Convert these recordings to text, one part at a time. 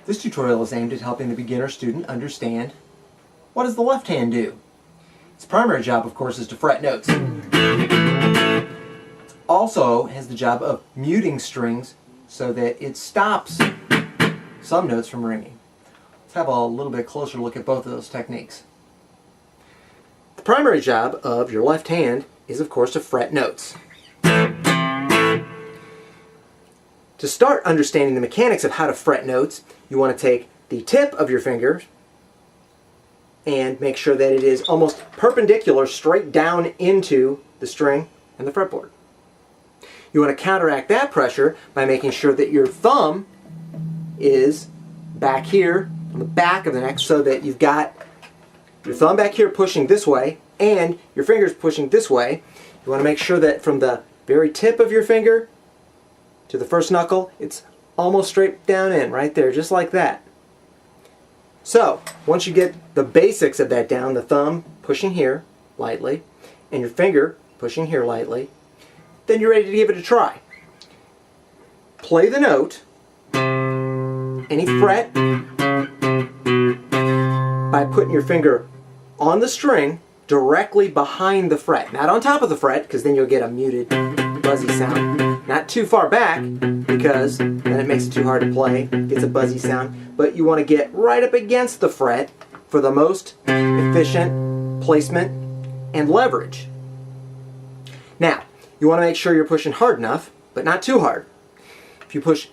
This tutorial is aimed at helping the beginner student understand what does the left hand do. Its primary job, of course, is to fret notes. It also has the job of muting strings so that it stops some notes from ringing. Let's have a little bit closer look at both of those techniques. The primary job of your left hand is, of course, to fret notes. To start understanding the mechanics of how to fret notes, you want to take the tip of your finger and make sure that it is almost perpendicular straight down into the string and the fretboard. You want to counteract that pressure by making sure that your thumb is back here on the back of the neck, so that you've got your thumb back here pushing this way and your fingers pushing this way. You want to make sure that from the very tip of your finger to the first knuckle, it's almost straight down in, right there, just like that. So, once you get the basics of that down, the thumb pushing here lightly, and your finger pushing here lightly, then you're ready to give it a try. Play the note, any fret, by putting your finger on the string directly behind the fret. Not on top of the fret, because then you'll get a muted, buzzy sound. Not too far back, because then it makes it too hard to play, gets a buzzy sound. But you want to get right up against the fret for the most efficient placement and leverage. Now, you want to make sure you're pushing hard enough, but not too hard. If you push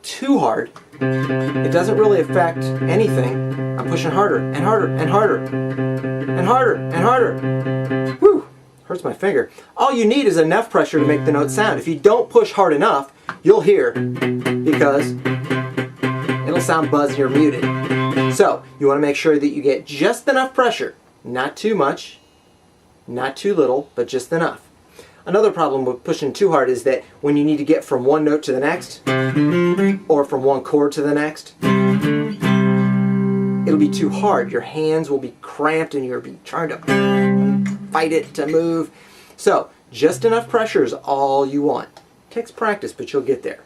too hard, it doesn't really affect anything. I'm pushing harder and harder and harder and harder and harder. Whew, hurts my finger. All you need is enough pressure to make the note sound. If you don't push hard enough, you'll hear, because it'll sound buzzy or muted. So, you want to make sure that you get just enough pressure. Not too much, not too little, but just enough. Another problem with pushing too hard is that when you need to get from one note to the next, or from one chord to the next, it'll be too hard. Your hands will be cramped and you'll be trying to fight it to move. So, just enough pressure is all you want. It takes practice, but you'll get there.